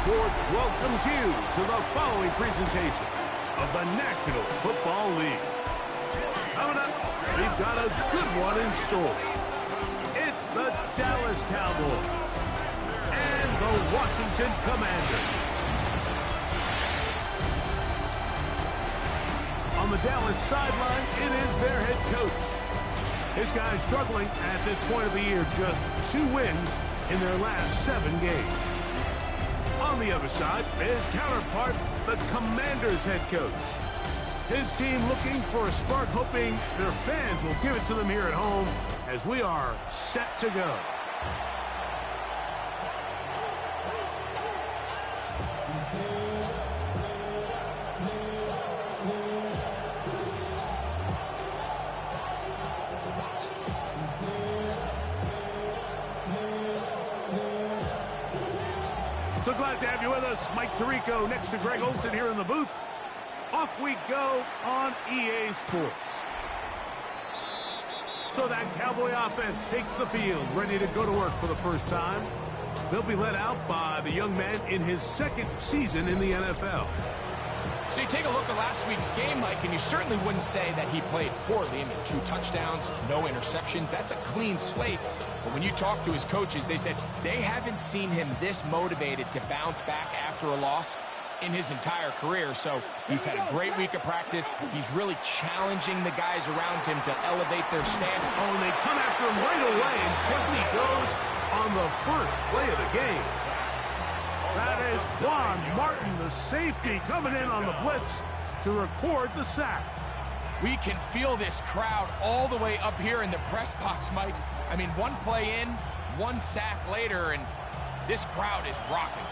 Sports welcomes you to the following presentation of the National Football League. Coming up, we've got a good one in store. It's the Dallas Cowboys and the Washington Commanders. On the Dallas sideline, it is their head coach. This guy's struggling at this point of the year, just 2 wins in their last 7 games. On the other side, his counterpart, the Commanders head coach. His team looking for a spark, hoping their fans will give it to them here at home as we are set to go. So glad to have you with us. Mike Tirico next to Greg Olsen here in the booth. Off we go on EA Sports. So that Cowboy offense takes the field, ready to go to work for the first time. They'll be led out by the young man in his 2nd season in the NFL. So you take a look at last week's game, Mike, and you certainly wouldn't say that he played poorly. I mean, 2 touchdowns, no interceptions. That's a clean slate. But when you talk to his coaches, they said they haven't seen him this motivated to bounce back after a loss in his entire career. So he's had a great week of practice. He's really challenging the guys around him to elevate their stance. Oh, and they come after him right away, and quickly goes on the first play of the game. That is Quan Martin, the safety, coming in on the blitz to record the sack. We can feel this crowd all the way up here in the press box, Mike. I mean, 1 play in, 1 sack later, and this crowd is rocking.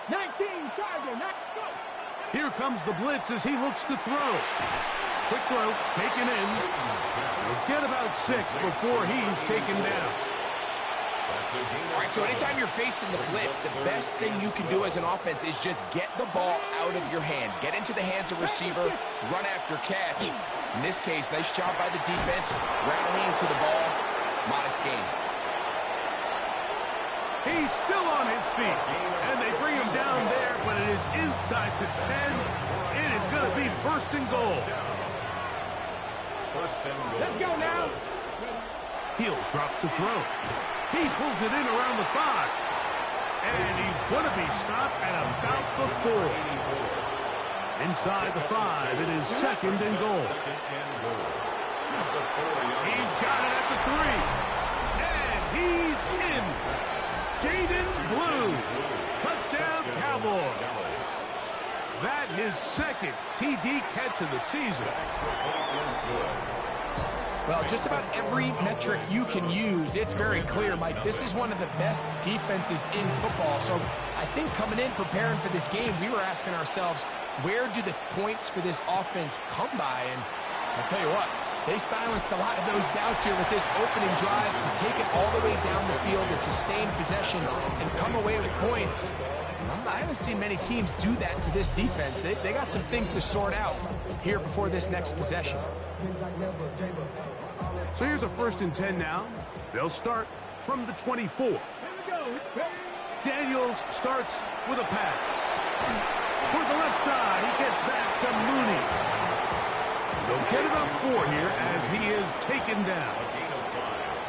19, Charger, next go. Here comes the blitz as he looks to throw. Quick throw, taken in. He'll get about 6 before he's taken down. All right, so anytime you're facing the blitz, the best thing you can do as an offense is just get the ball out of your hand. Get into the hands of receiver, run after catch. In this case, nice job by the defense, rallying to the ball. Modest gain. He's still on his feet, and they bring him down there, but it is inside the 10. It is going to be 1st and goal. Let's go now. He'll drop to throw. He pulls it in around the 5. And he's going to be stopped at about the 4. Inside the 5, it is 2nd and goal. He's got it at the 3. And he's in. Jaden Blue. Touchdown, Cowboys. That his 2nd TD catch of the season. Well, just about every metric you can use, it's very clear, Mike. This is one of the best defenses in football. So I think coming in, preparing for this game, we were asking ourselves, where do the points for this offense come by? And I'll tell you what, they silenced a lot of those doubts here with this opening drive to take it all the way down the field, to sustain possession, and come away with points. I haven't seen many teams do that to this defense. They got some things to sort out here before this next possession. So here's a 1st and 10 now. They'll start from the 24. Daniels starts with a pass. Toward the left side, he gets back to Mooney. They'll get about 4 here as he is taken down.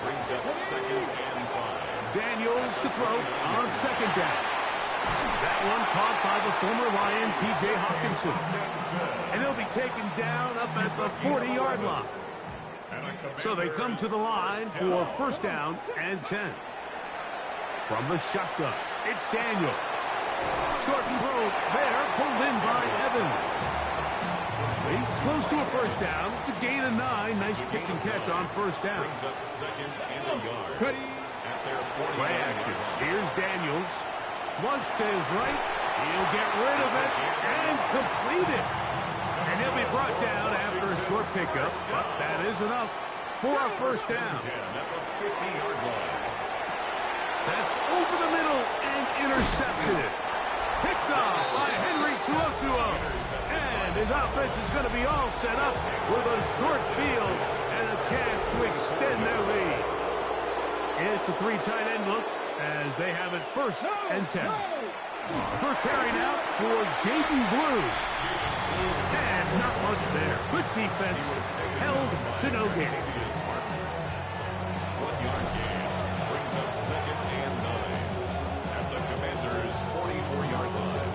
Brings up 2nd and 5. Daniels to throw on 2nd down. That one caught by the former Lion, T.J. Hawkinson. And he'll be taken down up at the 40-yard line. So they come to the line for 1st down and 10. From the shotgun, it's Daniel. Short throw there, pulled in by Evans. He's close to a 1st down. It's a gain of 9. Nice pitch and catch on 1st down. Brings up 2nd and a yard. At their 40 Play action. Here's Daniels. Flush to his right. He'll get rid of it and complete it. And he'll be brought down after a short pickup, but that is enough for a 1st down. That's over the middle and intercepted. Picked off by Henry Tuotuo. And his offense is going to be all set up with a short field and a chance to extend their lead. It's a 3 tight end look. as they have it 1st and 10. The first carry now for Jaden Blue. And not much there. Good defense. Held to no gain. 1-yard gain brings up 2nd and 9 at the Commanders' 44-yard line.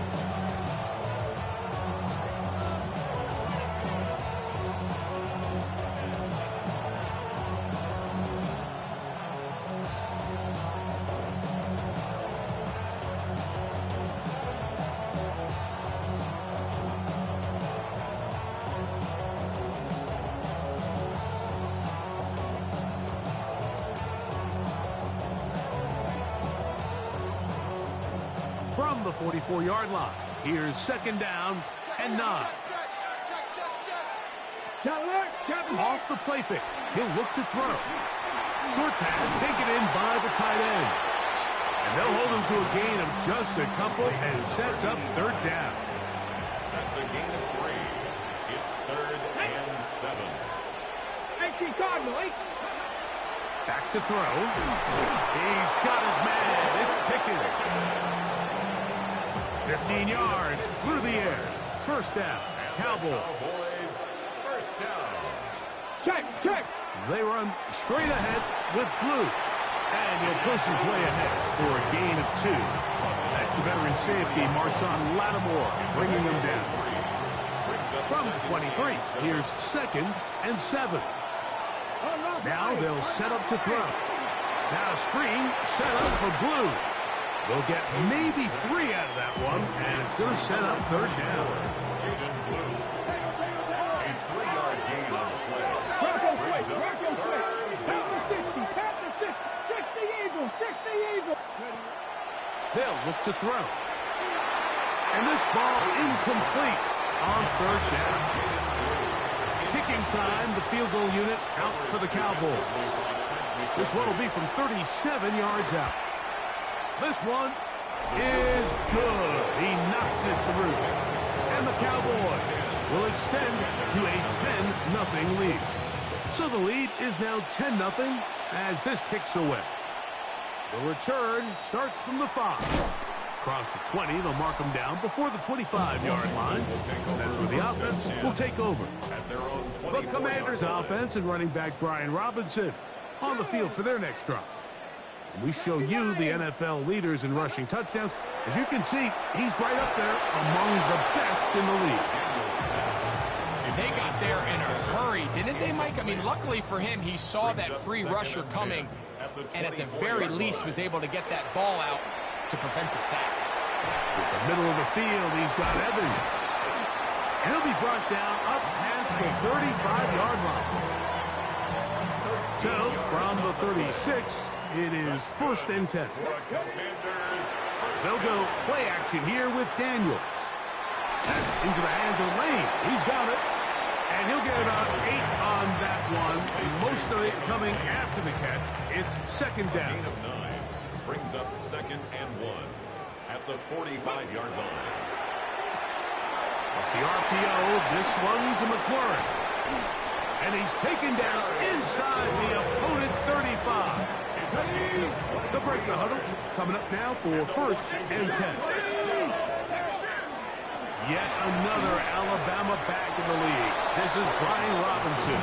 From the 44-yard line, here's 2nd down and 9. Off the play fake, he'll look to throw. Short pass taken in by the tight end. And they'll hold him to a gain of just a couple and sets up 3rd down. That's a gain of 3. It's 3rd and 7. Back to throw. He's got his man. It's Pickens. 15 yards through the air. 1st down. Cowboys. 1st down. Check. They run straight ahead with Blue. And he'll push his way ahead for a gain of 2. That's the veteran safety, Marshawn Lattimore, bringing him down. From 23, here's 2nd and 7. Now they'll set up to throw. Now screen set up for Blue. They'll get maybe 3 out of that one, and it's going to set up 3rd down. Jaden Blue. A 3-yard gain on the play. Brings up 3rd down. They'll look to throw. And this ball incomplete on 3rd down. Kicking time, the field goal unit out for the Cowboys. This one will be from 37 yards out. This one is good. He knocks it through. And the Cowboys will extend to a 10-0 lead. So the lead is now 10-0 as this kicks away. The return starts from the 5. Across the 20, they'll mark them down before the 25-yard line. That's where the offense will take over. The Commanders' offense and running back Brian Robinson on the field for their next drive. And we show you the NFL leaders in rushing touchdowns. As you can see, he's right up there among the best in the league. They got there in a hurry, didn't they, Mike? I mean, luckily for him, he saw that free rusher coming, and at the very least was able to get that ball out to prevent the sack. With the middle of the field, he's got Evans. And he'll be brought down up past the 35-yard line. So, from the 36, it is 1st and 10. They'll go play action here with Daniels. That's into the hands of Lane. He's got it. And he'll get about 8 on that one. Most of it coming after the catch. It's 2nd down. Gain of 9 brings up 2nd and 1 at the 45-yard line. Off the RPO, this one to McLaurin. And he's taken down inside the opponent's 35. The break the huddle coming up now for 1st and 10. Yet another Alabama back in the league. This is Brian Robinson.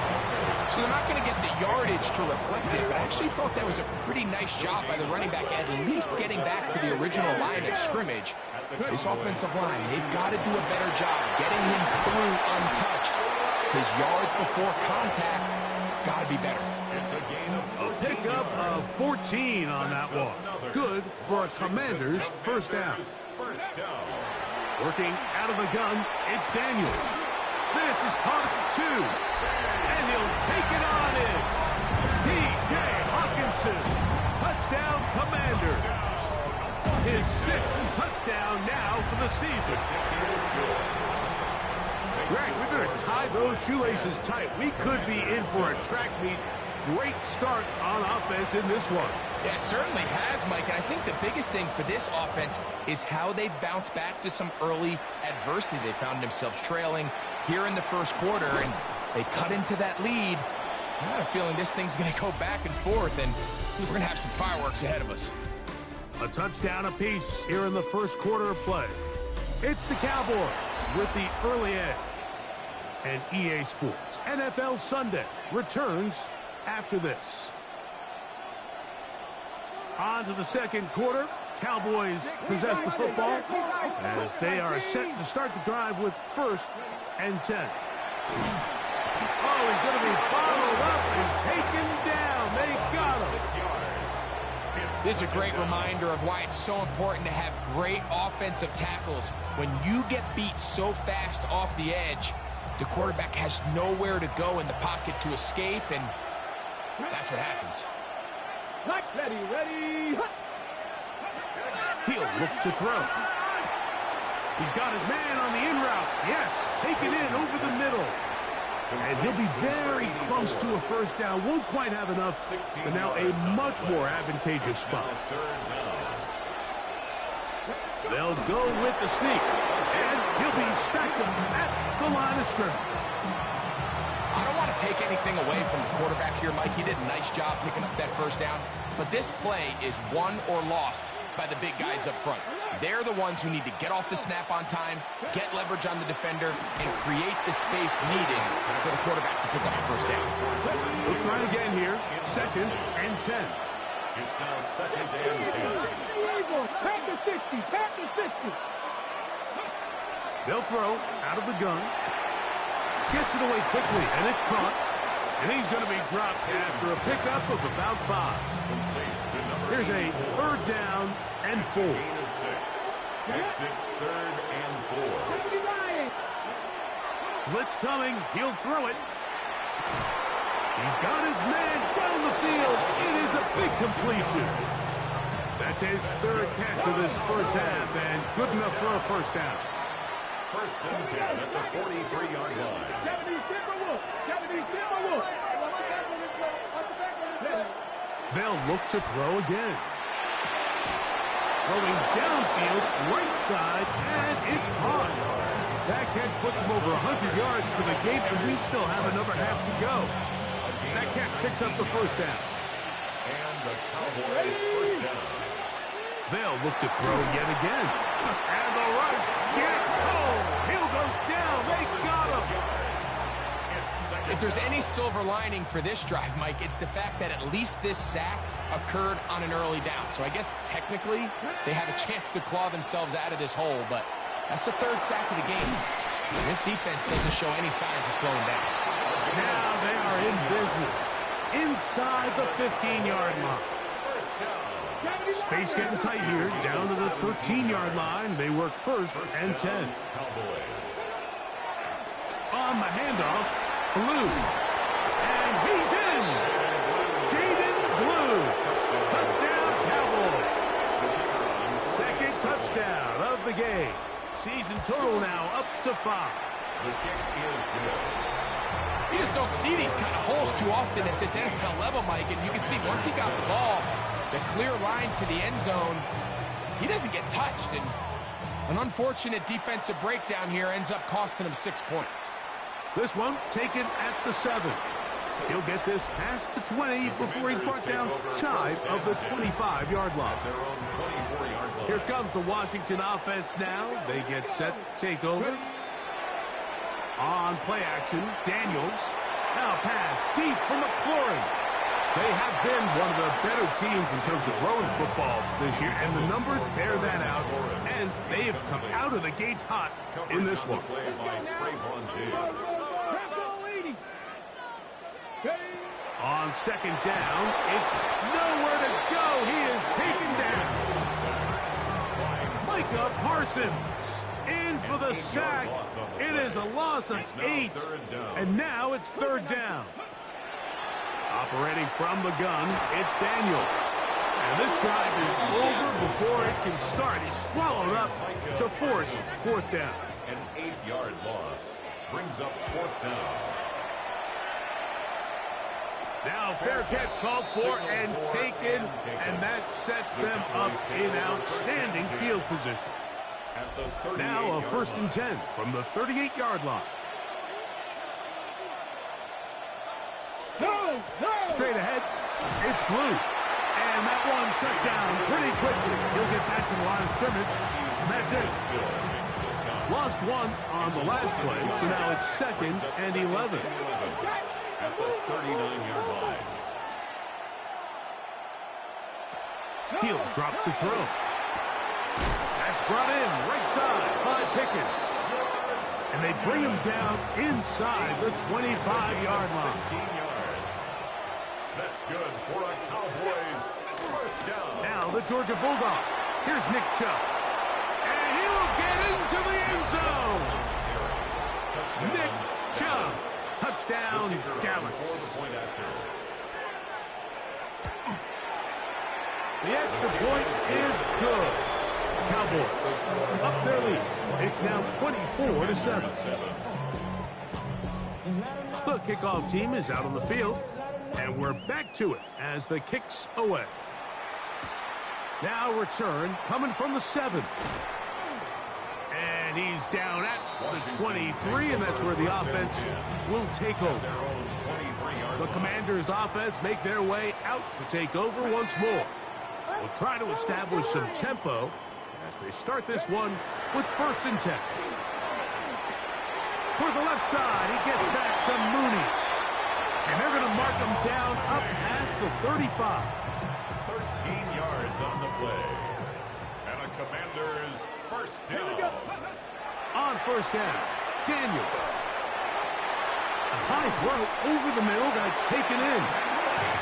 So they're not going to get the yardage to reflect it, but I actually thought that was a pretty nice job by the running back, at least getting back to the original line of scrimmage. This offensive line, they've got to do a better job getting him through untouched. His yards before contact got to be better. It's a gain of A pickup of 14 on that one. Good for a Commander's 1st down. 1st down. Working out of the gun, it's Daniels. This is caught at the 2. And he'll take it on in. T.J. Hawkinson. Touchdown, Commanders. His 6th touchdown now for the season. Greg, we better tie those shoelaces tight. We could be in for a track meet. Great start on offense in this one. Yeah, it certainly has, Mike. And I think the biggest thing for this offense is how they've bounced back to some early adversity. They found themselves trailing here in the 1st quarter, and they cut into that lead. I got a feeling this thing's going to go back and forth, and we're going to have some fireworks ahead of us. A touchdown apiece here in the first quarter of play. It's the Cowboys with the early edge. And EA Sports NFL Sunday returns after this. On to the second quarter. Cowboys possess the football as they are set to start the drive with 1st and 10. Oh, he's going to be followed up and taken down. They got him. This is a great reminder of why it's so important to have great offensive tackles. When you get beat so fast off the edge, the quarterback has nowhere to go in the pocket to escape, and that's what happens. Ready. He'll look to throw. He's got his man on the in route. Yes, taken in over the middle. And he'll be very close to a first down. Won't quite have enough, but now a much more advantageous spot. They'll go with the sneak. And he'll be stacked up at the line of scrimmage. I don't want to take anything away from the quarterback here, Mike. He did a nice job picking up that first down. But this play is won or lost by the big guys up front. They're the ones who need to get off the snap on time, get leverage on the defender, and create the space needed for the quarterback to pick up the first down. We'll try again here. 2nd and 10. It's now 2nd and 10. Back to 60. They'll throw out of the gun. Gets it away quickly, and it's caught. And he's going to be dropped after a pickup of about 5. Here's a 3rd down and 4. Exit 3rd and 4. Blitz coming. He'll throw it. He's got his man down the field. It is a big completion. That's his 3rd catch of this first half, and good enough for a first down. 1st and 10 at the 43-yard line. They'll look to throw again. Throwing downfield, right side, and it's hot. That catch puts him over 100 yards for the game, and we still have another half to go. That catch picks up the first down. And the Cowboys first down. They'll look to throw yet again. And the rush gets home. He'll go down. They got him. If there's any silver lining for this drive, Mike, it's the fact that at least this sack occurred on an early down. So I guess technically they have a chance to claw themselves out of this hole, but that's the 3rd sack of the game. This defense doesn't show any signs of slowing down. Now they are in business inside the 15-yard line. Space getting tight here, down to the 13-yard line. They work 1st and 10. On the handoff, Blue. And he's in. Jaden Blue. Touchdown, Cowboys. 2nd touchdown of the game. Season total now up to 5. The kick is good. You just don't see these kind of holes too often at this NFL level, Mike. And you can see once he got the ball, the clear line to the end zone, he doesn't get touched. And an unfortunate defensive breakdown here ends up costing him 6 points. This one taken at the 7. He'll get this past the 20 before he's brought down shy of the 25-yard line. Here comes the Washington offense now. They get set to take over. On play action, Daniels. Now pass deep from McLaurin. They have been one of the better teams in terms of throwing football this year, and the numbers bear that out, and they have come out of the gates hot in this one. On 2nd down, it's nowhere to go. He is taken down. Micah Parsons in for the sack. It is a loss of 8, and now it's 3rd down. Operating from the gun, it's Daniels. And this drive is over before it can start. He's swallowed up to force 4th down. An 8-yard loss brings up 4th down. Now fair catch called for and taken, and that sets them up in outstanding field position. Now a 1st and 10 from the 38-yard line. Straight ahead, it's Blue. And And that one shut down pretty quickly. He'll get back to the line of scrimmage. And that's it. Lost one on the last play, so now it's 2nd and 11. At the 39-yard line. He'll drop to throw. That's brought in right side by Pickens. And they bring him down inside the 25-yard line. 16 yards. That's good for a Cowboys first down. Now the Georgia Bulldog. Here's Nick Chubb. And he will get into the end zone. Nick Chubb. Touchdown, Dallas. The extra point is good. Cowboys up their lead. It's now 24-7. The kickoff team is out on the field, and we're back to it as the kick's away. Now return coming from the 7. And he's down at the 23, and that's where the offense will take over. The Commanders' offense make their way out to take over once more. We'll try to establish some tempo as they start this one with 1st and 10. For the left side, he gets back to Mooney. And they're going to mark him down up past the 35. 13 yards on the play. And a Commanders first down. On 1st down, Daniels. A high throw over the middle that's taken in.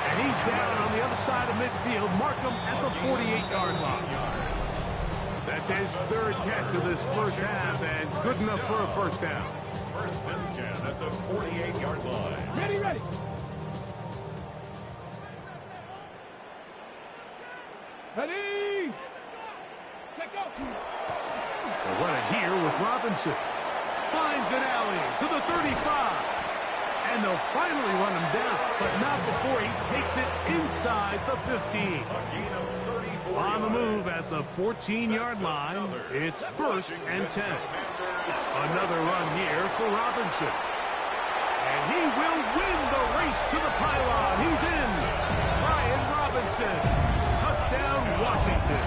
And he's down on the other side of midfield. Mark him at the 48-yard line. That's his 3rd catch of this first half, and good enough for a first down. 1st and 10 at the 48-yard line. Ready, ready. Ready. Check out. They'll run it here with Robinson. Finds an alley to the 35. And they'll finally run him down, but not before he takes it inside the 15. On the move at the 14-yard line, it's 1st and 10. Another run here for Robinson. And he will win the race to the pylon. He's in. Brian Robinson. Touchdown, Washington.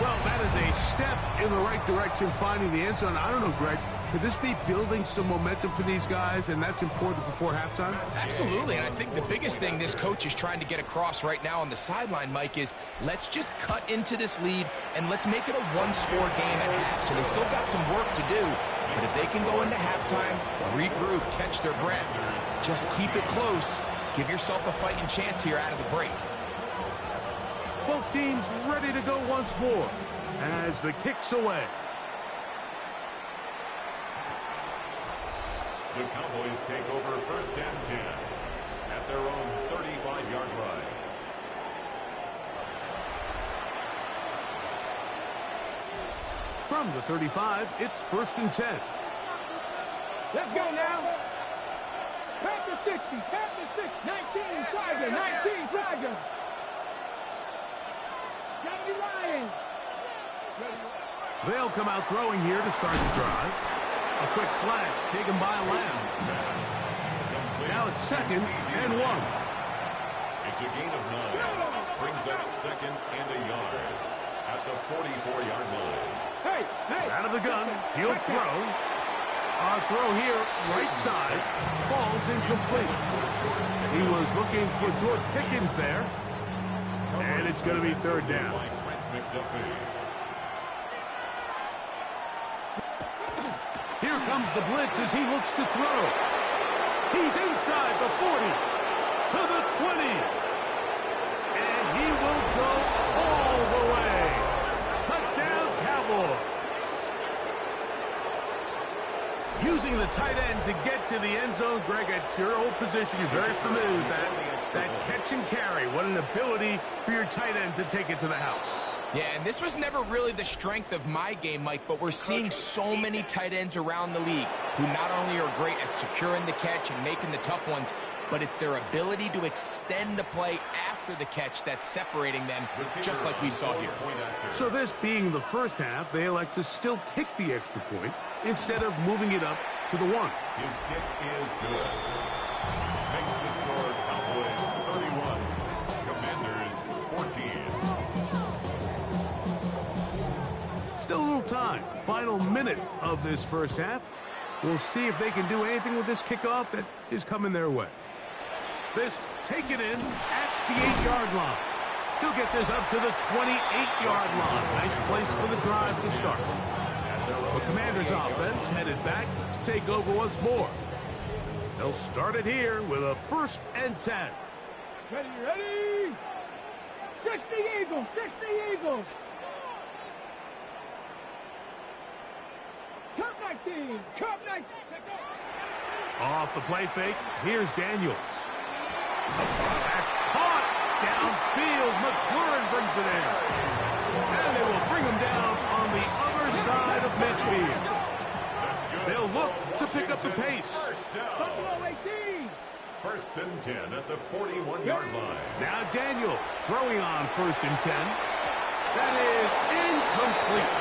Well, that is a step in the right direction, finding the end zone. I don't know, Greg. Could this be building some momentum for these guys, and that's important before halftime? Absolutely, and I think the biggest thing this coach is trying to get across right now on the sideline, Mike, is let's just cut into this lead, and let's make it a one-score game at half. So they still got some work to do, but if they can go into halftime, regroup, catch their breath, just keep it close, give yourself a fighting chance here out of the break. Both teams ready to go once more as the kick's away. The Cowboys take over 1st and 10 at their own 35-yard line. From the 35, it's 1st and 10. Let's go now. Back to 60. Back to 6. 19 Tiger. 19 Tiger. Johnny Ryan. They'll come out throwing here to start the drive. A quick slash taken by Lamb. Now it's 2nd and 1. It's a gain of 9. Brings up 2nd and a yard at the 44-yard line. Hey. Out of the gun, he'll throw. Our throw here, right side, falls incomplete. He was looking for George Pickens there. And it's going to be 3rd down. Here comes the blitz as he looks to throw. He's inside the 40 to the 20. And he will go all the way. Touchdown, Cowboys. Using the tight end to get to the end zone, Greg, at your old position, you're very familiar with that. That catch and carry. What an ability for your tight end to take it to the house. Yeah, and this was never really the strength of my game, Mike, but we're seeing so many tight ends around the league who not only are great at securing the catch and making the tough ones, but it's their ability to extend the play after the catch that's separating them, just like we saw here. So this being the first half, they elect to still kick the extra point instead of moving it up to the 1. His kick is good. Makes the score Cowboys 31 Still a little time. Final minute of this first half. We'll see if they can do anything with this kickoff that is coming their way. This taken in at the 8-yard line. He'll get this up to the 28-yard line. Nice place for the drive to start. The Commanders' offense headed back to take over once more. They'll start it here with a 1st and 10. Ready? 60 Eagles, 60 Eagles. Cup 19, Cup 19. Off the play fake, here's Daniels. That's caught downfield. McLaurin brings it in. And they will bring him down on the other side of midfield. They'll look to pick up the pace. Buffalo 18. 1st and 10 at the 41-yard line. Now Daniels throwing on 1st and 10. That is incomplete.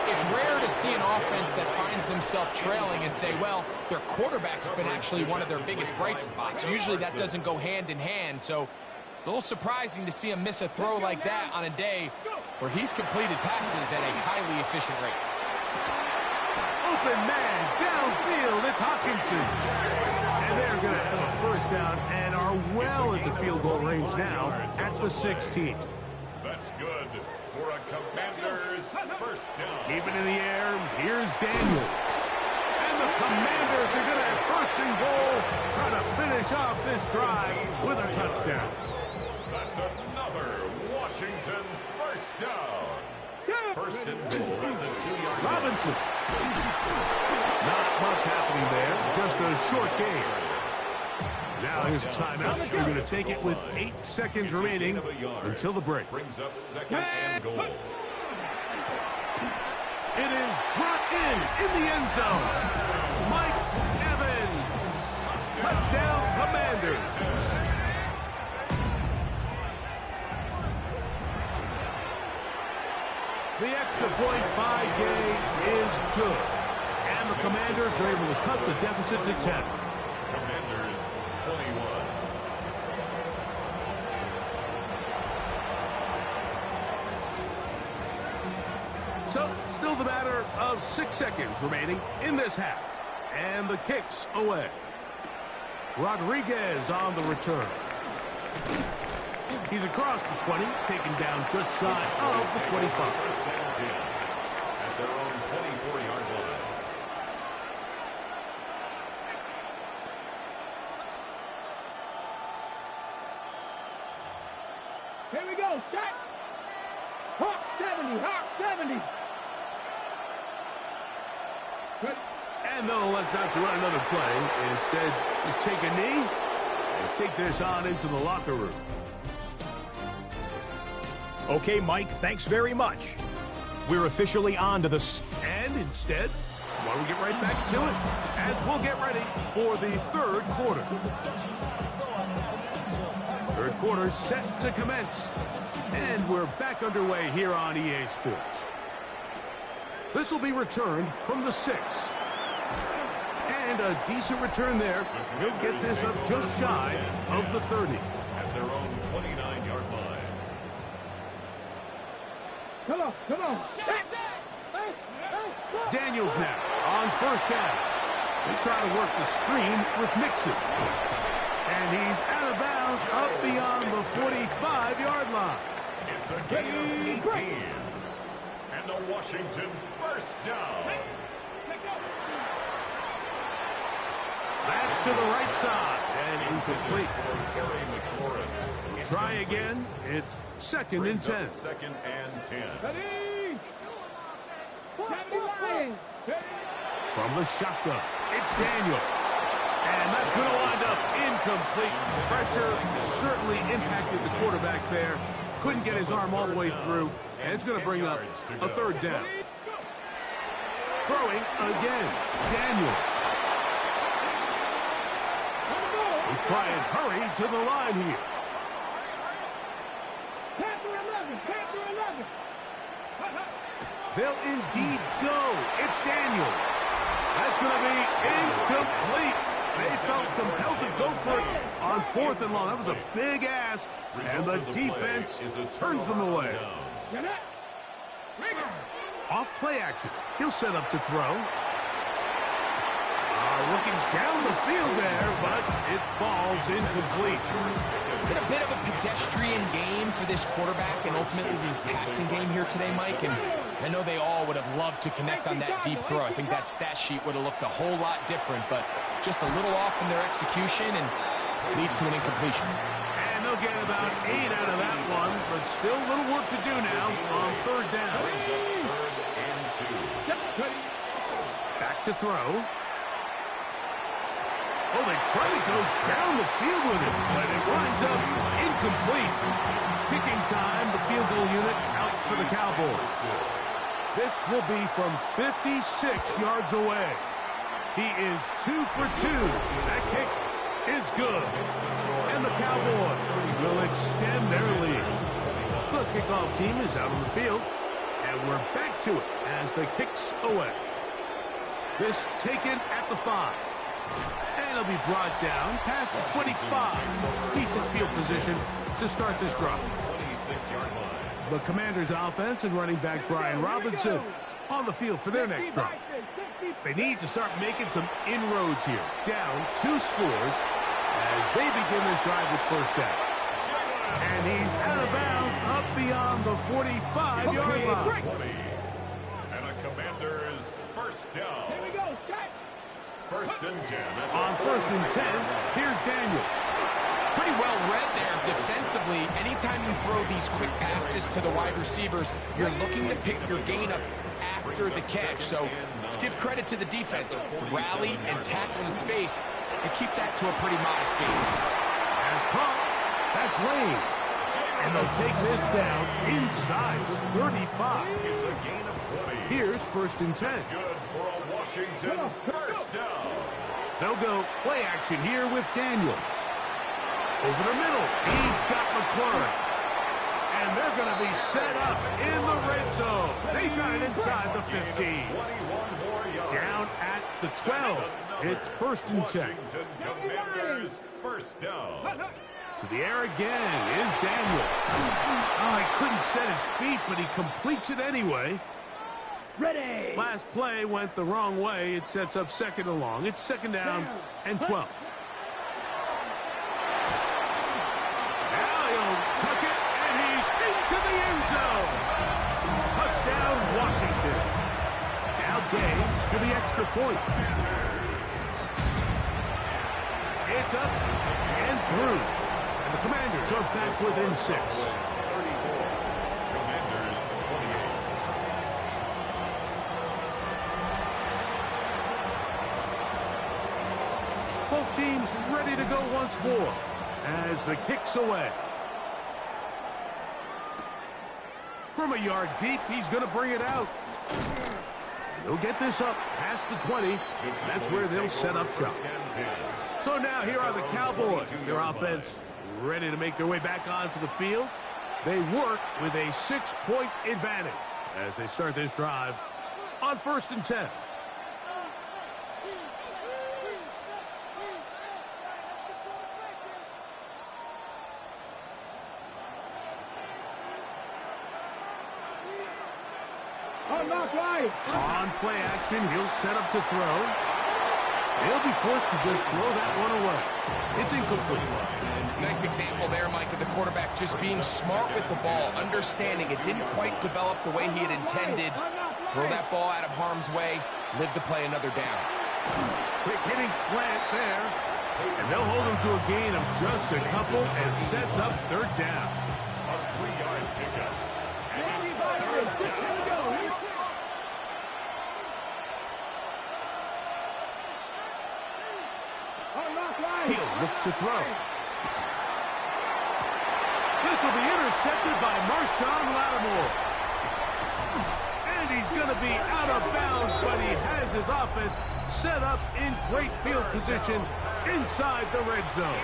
It's rare to see an offense that finds themselves trailing and say, well, their quarterback's been actually one of their biggest bright spots. Usually that doesn't go hand in hand, so it's a little surprising to see him miss a throw like that on a day where he's completed passes at a highly efficient rate. Open man downfield, it's Hawkinson. And they're going to have a 1st down and are well into field goal range now at the 16. That's good for a Commanders 1st down. Keep it in the air, here's Daniels. And the Commanders are going to have 1st and goal, trying to finish off this drive with a touchdown. That's another Washington 1st down. 1st and goal at the 2-yard line. Robinson. Not much happening there, just a short game. Now here's a timeout. They're going to take it with 8 seconds remaining until the break. Brings up 2nd and goal. It is brought in the end zone. Mike Evans. Touchdown Commanders. The extra point by Gay is good. And the Commanders are able to cut the deficit to 10. Commanders 21. So, still the matter of 6 seconds remaining in this half. And the kick's away. Rodriguez on the return. He's across the 20, taken down just shy of the 25. 1st and 10 at their own 24-yard line. Here we go, set. Hawk 70, Hawk 70. And they'll elect not to run another play. Instead, just take a knee and take this on into the locker room. Okay, Mike, thanks very much. We're officially on to the... And instead, why don't we get right back to it as we'll get ready for the 3rd quarter. 3rd quarter set to commence. And we're back underway here on EA Sports. This will be returned from the 6. And a decent return there. He'll get this up just shy of the 30. At their own 29-yard line. Come on. Daniels now on 1st down. They try to work the screen with Nixon. And he's out of bounds up beyond the 45-yard line. It's a gain of 18. And the Washington 1st down. That's to the right side and incomplete. Terry McLaurin. Try again. It's 2nd and 10. 2nd and 10. Ready? 70 Lions. From the shotgun, it's Daniels. And that's going to wind up incomplete. Pressure certainly impacted the quarterback there. Couldn't get his arm all the way through. And it's going to bring up a 3rd down. Throwing again. Daniels. We try and hurry to the line here. Panther 11. They'll indeed go. It's Daniels. That's going to be incomplete. They felt compelled to go for it on 4th and long. That was a big ask, and the defense turns them away. Off play action. He'll set up to throw. Looking down the field there, but it falls incomplete. It's been a bit of a pedestrian game for this quarterback and ultimately his passing game here today, Mike. And I know they all would have loved to connect on that deep throw. I think that stat sheet would have looked a whole lot different, but just a little off in their execution and leads to an incompletion. And they'll get about 8 out of that one, but still a little work to do now on third down. Back to throw. Oh, they try to go down the field with it, but it winds up incomplete. Picking time, the field goal unit out for the Cowboys. This will be from 56 yards away. He is 2 for 2. That kick is good. And the Cowboys will extend their lead. The kickoff team is out on the field, and we're back to it as the kicks away. This taken at the 5. And it'll be brought down past the 25. Decent field position to start this drive. The Commanders' offense and running back Brian Robinson on the field for their next drive. They need to start making some inroads here. Down 2 scores as they begin this drive with first down. And he's out of bounds up beyond the 45-yard line. And a Commanders first down. Here we go, Scott. First and 10. On first and 10, here's Daniel. It's pretty well read there defensively. Anytime you throw these quick passes to the wide receivers, you're looking to pick your gain up after the catch. So let's give credit to the defense. Rally and tackle in space and keep that to a pretty modest pace. Has caught. That's Lane. And they'll take this down inside the 35. It's a gain of 20. Here's first and 10. Good for a Washington first down. They'll go play action here with Daniels. Over the middle, he's got McLaurin. And they're going to be set up in the red zone. They got it inside the 15. Down at the 12. It's first and 10. Washington Commanders first down. To the air again is Daniel. Oh, he couldn't set his feet, but he completes it anyway. Ready. Last play went the wrong way. It sets up second and long. It's second down and 12. Now he'll tuck it, and he's into the end zone. Touchdown, Washington. Now Gay for the extra point. It's up and through. And the Commanders are back within 6. Commanders 28. Both teams ready to go once more as the kick's away. From a yard deep, he's going to bring it out. And they'll get this up past the 20. That's where they'll set up shop. So now here are the Cowboys. Their offense ready to make their way back onto the field. They work with a 6-point advantage as they start this drive on first and 10. On play action, he'll set up to throw. He'll be forced to just throw that one away. It's incomplete. Nice example there, Mike, of the quarterback just being smart with the ball, understanding it didn't quite develop the way he had intended. Throw that ball out of harm's way, live to play another down. Quick hitting slant there. And they'll hold him to a gain of just a couple and sets up third down. A 3-yard pickup. And it's third down. He'll look to throw. This will be intercepted by Marshawn Lattimore. And he's going to be out of bounds, but he has his offense set up in great field position inside the red zone.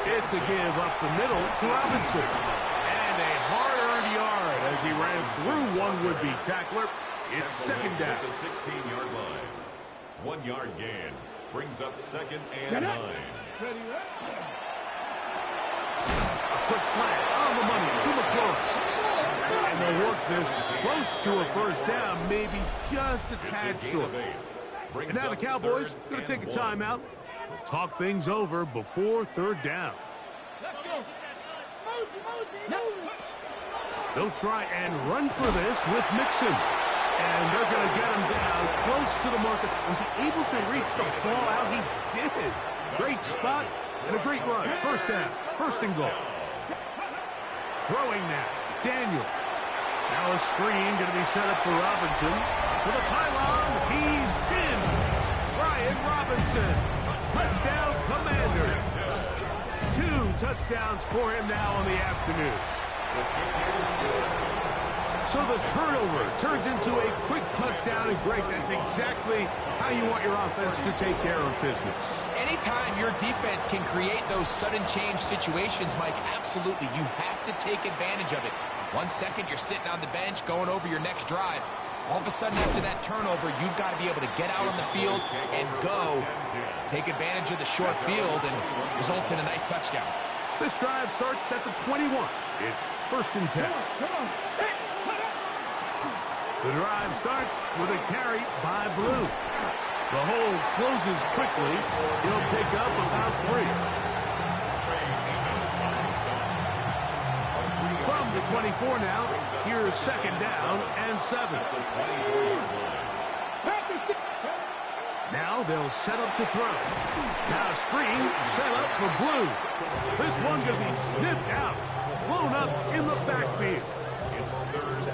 It's a give up the middle to Robinson. And a hard-earned yard as he ran through one would-be tackler. It's second down. At the 16-yard line. 1-yard gain brings up second and 9. A quick slant on the money to They'll work this close to a first down, maybe just a tad short. And now the Cowboys going to take a timeout. Talk things over before third down. They'll try and run for this with Mixon. And they're going to get him down close to the marker. Was he able to reach the ball out? He did. Great spot and a great run. First down. First and goal. Throwing now. Daniel. Now a screen going to be set up for Robinson. To the pylon. He's in. Brian Robinson. Touchdown, Commander. 2 touchdowns for him now on the afternoon. So the turnover turns into a quick touchdown. And Greg, that's exactly how you want your offense to take care of business. Anytime your defense can create those sudden change situations, Mike, absolutely, you have to take advantage of it. 1 second, you're sitting on the bench going over your next drive. All of a sudden, after that turnover, you've got to be able to get out on the field and go. Take advantage of the short field and results in a nice touchdown. This drive starts at the 21. It's first and 10. The drive starts with a carry by Blue. The hole closes quickly. He'll pick up about 3. From the 24 now, here's second down and 7. Now they'll set up to throw. Now screen set up for Blue. This one going to be sniffed out. Blown up in the backfield.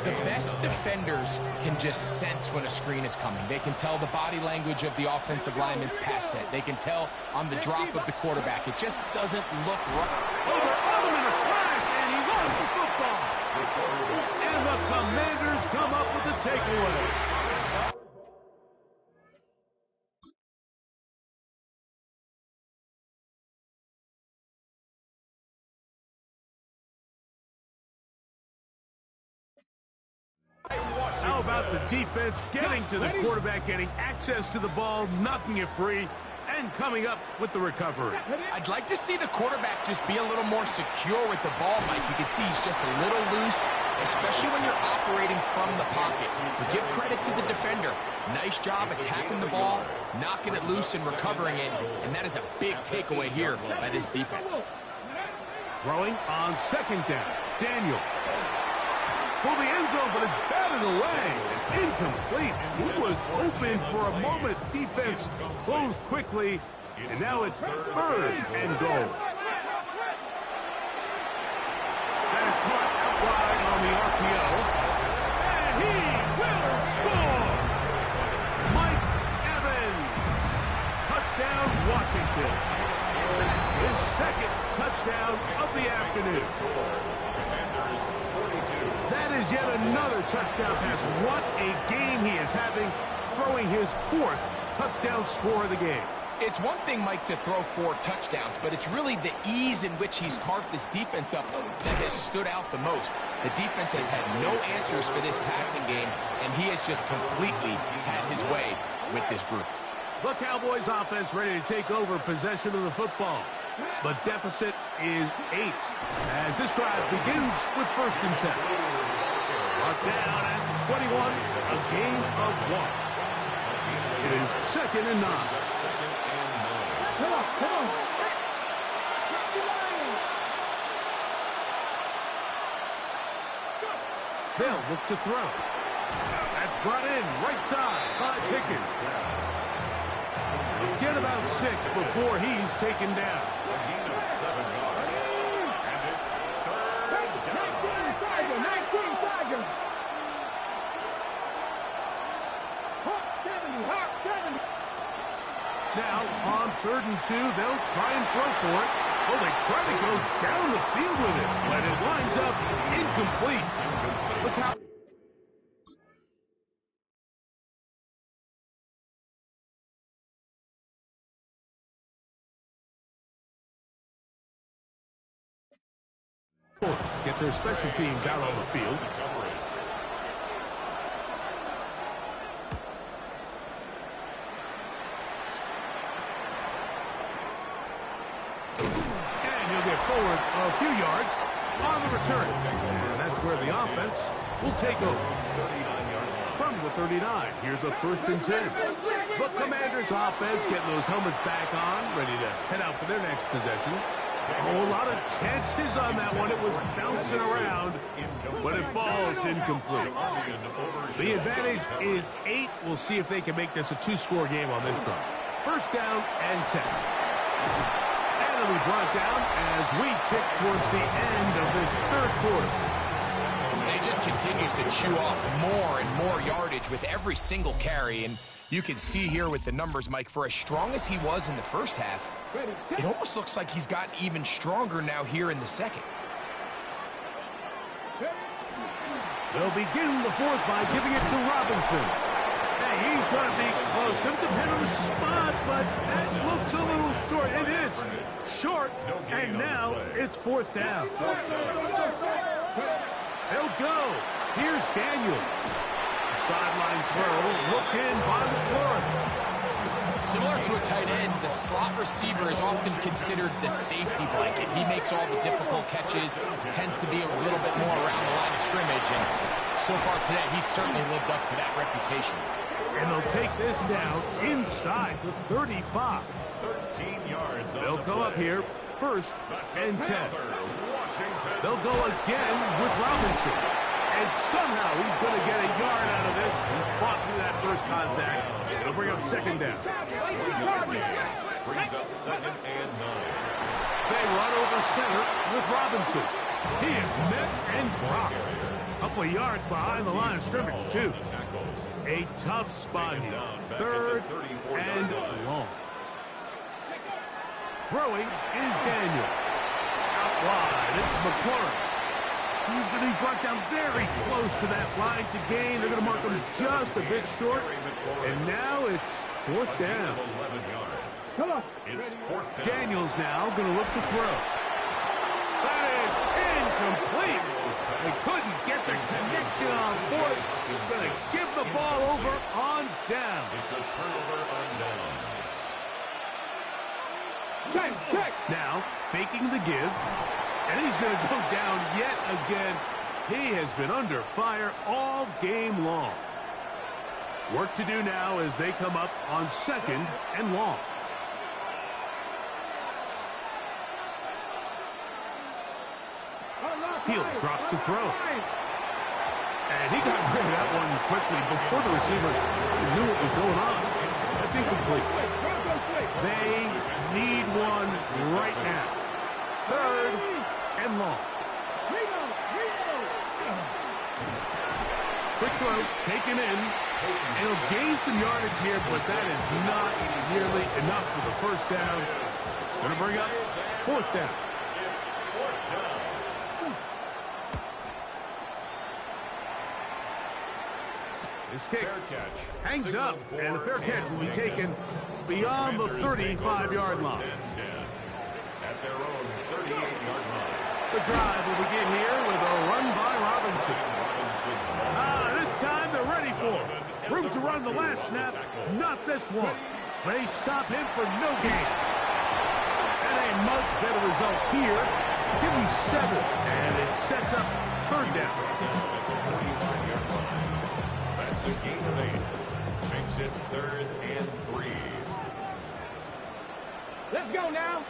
The best defenders can just sense when a screen is coming. They can tell the body language of the offensive lineman's pass set. They can tell on the drop of the quarterback. It just doesn't look right. Over Autumn in a flash, and he lost the football. And the Commanders come up with the takeaway. How about the defense getting to the quarterback, getting access to the ball, knocking it free, and coming up with the recovery? I'd like to see the quarterback just be a little more secure with the ball, Mike. You can see he's just a little loose, especially when you're operating from the pocket. But give credit to the defender. Nice job attacking the ball, knocking it loose and recovering it, and that is a big takeaway here by this defense. Throwing on second down. Daniel. For the end zone, but it's batted away. Incomplete. He was open for a moment. Defense closed quickly, and now it's third and goal. That is caught out wide on the RPO. And he will score! Mike Evans. Touchdown, Washington. His second touchdown of the afternoon. That is yet another touchdown pass. What a game he is having, throwing his 4th touchdown score of the game. It's one thing, Mike, to throw 4 touchdowns, but it's really the ease in which he's carved this defense up that has stood out the most. The defense has had no answers for this passing game, and he has just completely had his way with this group. The Cowboys offense ready to take over possession of the football. The deficit is 8 as this drive begins with first and 10. Brought down at 21, a gain of 1. It is second and 9. Come on. They'll look to throw. That's brought in right side by Pickens. Get about 6 before he's taken down. A gain of 7 yards. And it's third down. 19 Tigers. Hawk 70. Now, on 3rd and 2, they'll try and throw for it. Oh, they try to go down the field with it, but it winds up incomplete. Look how... get their special teams out on the field. And he'll get forward a few yards on the return. And that's where the offense will take over. From the 39, here's a 1st and 10. The Commanders offense getting those helmets back on, ready to head out for their next possession. Oh, a lot of chances on that one. It was bouncing around, but it falls incomplete. The advantage is 8. We'll see if they can make this a 2-score game on this drive. 1st down and 10. And it'll be brought down as we tick towards the end of this 3rd quarter. He just continues to chew off more and more yardage with every single carry, and you can see here with the numbers, Mike, for as strong as he was in the first half, it almost looks like he's gotten even stronger now here in the second. They'll begin the 4th by giving it to Robinson. Hey, he's going to be close. Going to depend on the spot, but that looks a little short. It is short, and now it's 4th down. They'll go. Here's Daniels. Sideline throw looked in by McLaurin. Similar to a tight end, the slot receiver is often considered the safety blanket. He makes all the difficult catches, tends to be a little bit more around the line of scrimmage, and so far today, he's certainly lived up to that reputation. And they'll take this down inside the 35. 13 yards. They'll go up here, 1st and 10. They'll go again with Robinson. And somehow he's going to get a yard out of this. He fought through that 1st contact. It'll bring up 2nd down. Brings up 2nd and 9. They run over center with Robinson. He is met and dropped. A couple of yards behind the line of scrimmage, too. A tough spot here. 3rd and long. Throwing is Daniel. Out wide, it's McLaurin. He's going to be brought down very close to that line to gain. They're going to mark him just a bit short. And now it's 4th down. Come on. Daniels now going to look to throw. That is incomplete. They couldn't get the connection on 4th. Going to give the ball over on down. It's a turnover on down. Now, faking the give. And he's going to go down yet again. He has been under fire all game long. Work to do now as they come up on 2nd and long. He'll drop to throw. And he got rid of that one quickly before the receiver knew what was going on. That's incomplete. They need one right now. 3rd and long. Quick throw, taken in. And he'll gain some yardage here, but that is not nearly enough for the 1st down. It's going to bring up 4th down. This kick hangs up, and the fair catch will be taken beyond the 35-yard line. At their own 38-yard line. The drive will begin here with a run by Robinson. This time they're ready for it. Room to run the last snap, not this one. They stop him for no gain. And a much better result here. Give him 7, and it sets up 3rd down. That's a gain of 8. Makes it 3rd and 3. Let's go now.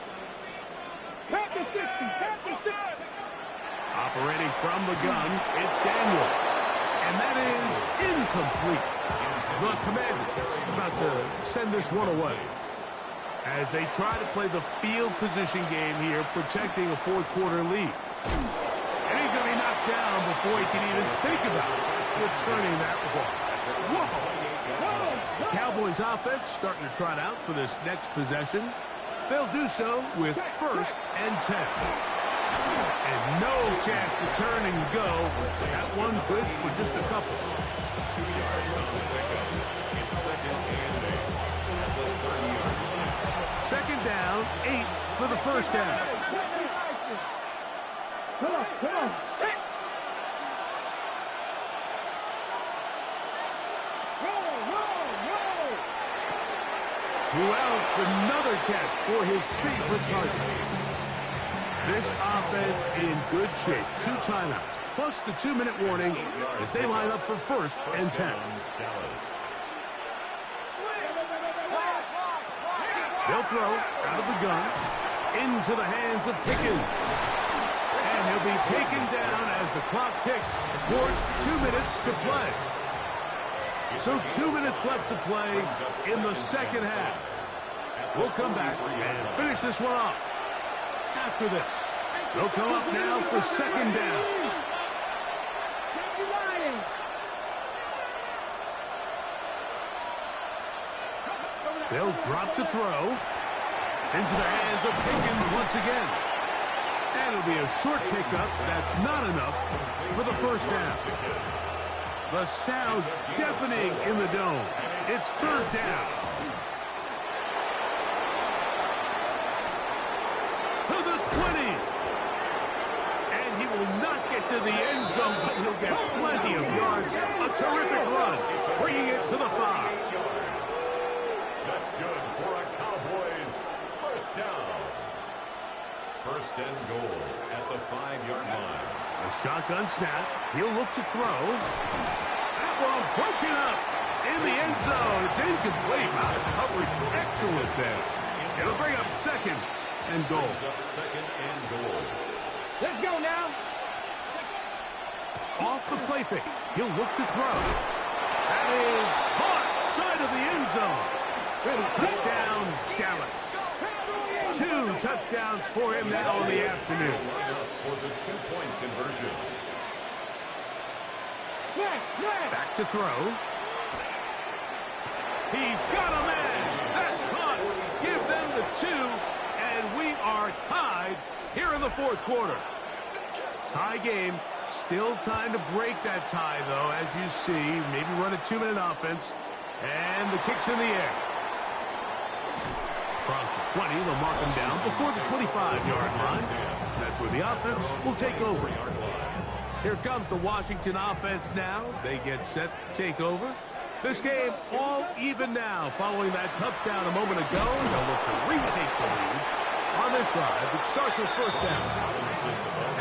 Tap the 60. Tap the 60. Operating from the gun, it's Daniels. And that is incomplete. The Commanders about to send this one away as they try to play the field position game here, protecting a 4th quarter lead. And he's going to be knocked down before he can even think about returning that ball. Whoa! The Cowboys offense starting to trot out for this next possession. They'll do so with 1st and 10. And no chance to turn and go. That one good for just a couple. 2 yards on the pickup. It's 2nd and 8 at the 30-yard line. 2nd down, 8 for the 1st down. Come on, come on. Who else? Another catch for his favorite target. This offense in good shape. 2 timeouts, plus the 2-minute warning as they line up for 1st and 10. They'll throw out of the gun into the hands of Pickens. And he'll be taken down as the clock ticks towards 2 minutes to play. So 2 minutes left to play in the second half. We'll come back and finish this one off. After this, they'll come up now for 2nd down. They'll drop to throw. Into the hands of Pickens once again. And it'll be a short pickup. That's not enough for the 1st down. The sound deafening in the dome. It's 3rd down. To the 20. And he will not get to the end zone, but he'll get plenty of yards. A terrific run, bringing it to the 5. That's good for a Cowboys 1st down. 1st and goal at the 5-yard line. A shotgun snap. He'll look to throw. That one broken up in the end zone. It's incomplete. Coverage excellent there. It'll bring up 2nd and goal. Up 2nd and goal. Let's go now. Off the play fake. He'll look to throw. That is caught side of the end zone. Touchdown, Dallas. 2 touchdowns for him now in the afternoon. For the 2-point conversion. Back to throw. He's got a man. That's caught. Give them the 2, and we are tied here in the 4th quarter. Tie game. Still time to break that tie, though, as you see. Maybe run a 2-minute offense. And the kick's in the air. Across the 20, they'll mark him down before the 25-yard line. That's where the offense will take over. Here comes the Washington offense now. They get set to take over. This game all even now following that touchdown a moment ago. They'll look to retake the lead on this drive. It starts with 1st down.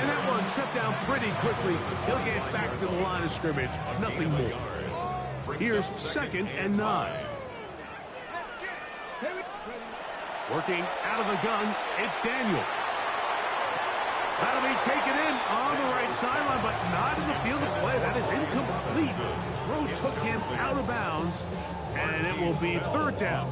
And that one shut down pretty quickly. He'll get back to the line of scrimmage. Nothing more. Here's 2nd and 9. Working out of the gun, it's Daniels. That'll be taken in on the right sideline, but not in the field of play. That is incomplete. Throw took him out of bounds, and it will be 3rd down.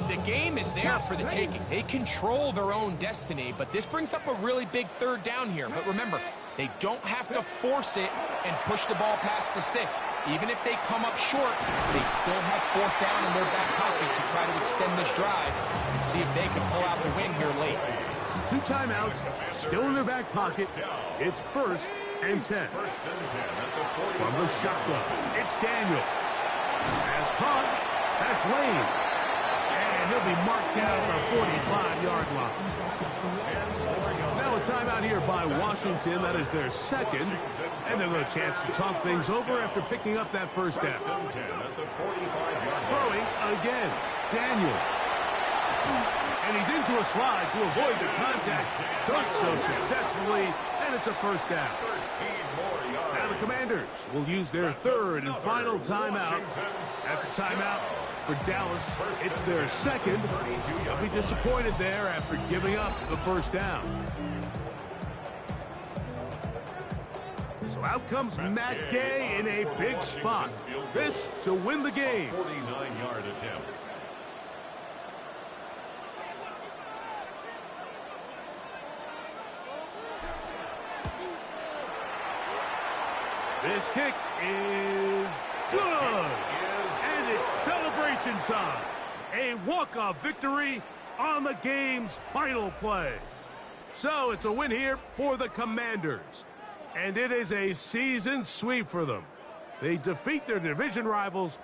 The game is there for the taking. They control their own destiny, but this brings up a really big 3rd down here. But remember, they don't have to force it and push the ball past the sticks. Even if they come up short, they still have 4th down in their back pocket to try to extend this drive and see if they can pull out the win here late. 2 timeouts, still in their back pocket. It's 1st and 10. From the shotgun, it's Daniel. Has caught. That's Lane. And he'll be marked down at the 45-yard line. Now a timeout here by Washington. That is their 2nd. And they'll get a chance to talk things over after picking up that 1st down. Throwing again. Daniel. And he's into a slide to avoid the contact. Does so successfully, and it's a 1st down. Now the Commanders will use their 3rd and final timeout. That's a timeout for Dallas. It's their 2nd. They'll be disappointed there after giving up the 1st down. So out comes Matt Gay in a big spot. This to win the game. 49-yard attempt. This kick is good. And it's celebration time. A walk-off victory on the game's final play. So it's a win here for the Commanders. And it is a season sweep for them. They defeat their division rivals